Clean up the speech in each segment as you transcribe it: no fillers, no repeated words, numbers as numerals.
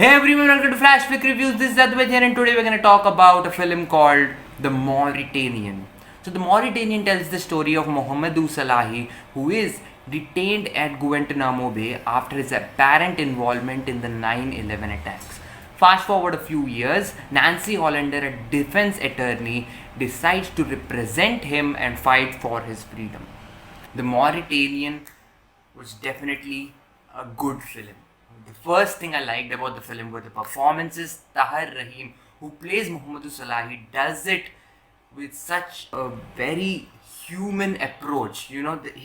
Hey everyone, welcome to Flash Flick Reviews. This is Advait here, and today we're going to talk about a film called The Mauritanian. So, The Mauritanian tells the story of Mohamedou Salahi, who is detained at Guantanamo Bay after his apparent involvement in the 9/11 attacks. Fast forward a few years, Nancy Hollander, a defense attorney, decides to represent him and fight for his freedom. The Mauritanian was definitely a good film. The first thing I liked about the film were the performances. Tahar Rahim, who plays Mohamedou Salahi, does it with such a very human approach.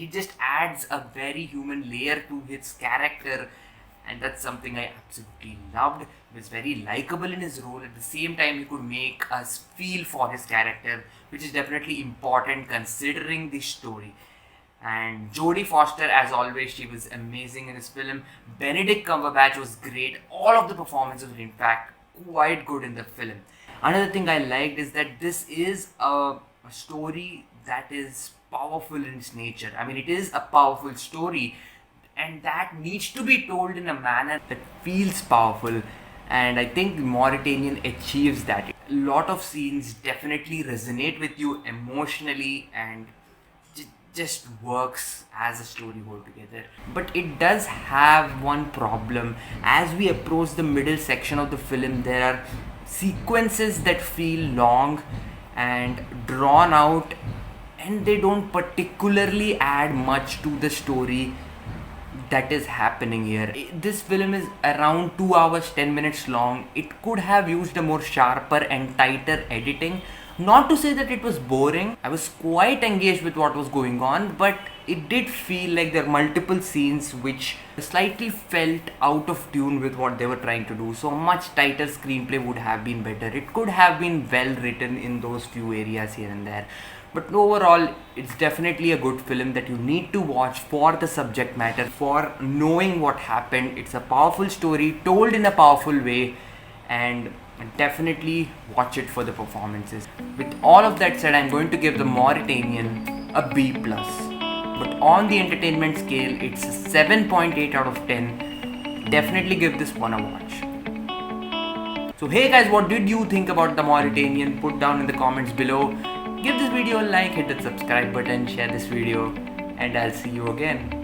He just adds a very human layer to his character, and that's something I absolutely loved. He was very likable in his role. At the same time, he could make us feel for his character, which is definitely important considering the story. And Jodie Foster, as always, she was amazing in this film. Benedict Cumberbatch was great. All of the performances were, in fact, quite good in the film. Another thing I liked is that this is a story that is powerful in its nature. I mean, it is a powerful story, and that needs to be told in a manner that feels powerful. And I think Mauritanian achieves that. A lot of scenes definitely resonate with you emotionally and just works as a story altogether. But it does have one problem. As we approach the middle section of the film, there are sequences that feel long and drawn out, and they don't particularly add much to the story that is happening here. This film is around 2 hours 10 minutes long. It could have used a more sharper and tighter editing. Not to say that it was boring. I was quite engaged with what was going on, but it did feel like there are multiple scenes which slightly felt out of tune with what they were trying to do. So a much tighter screenplay would have been better. It could have been well written in those few areas here and there. But overall, it's definitely a good film that you need to watch for the subject matter, for knowing what happened. It's a powerful story told in a powerful way, and definitely watch it for the performances. With all of that said, I'm going to give The Mauritanian a B+. But on the entertainment scale, it's a 7.8 out of 10. Definitely give this one a watch. So hey guys, what did you think about The Mauritanian? Put down in the comments below. Give this video a like, hit the subscribe button, share this video, and I'll see you again.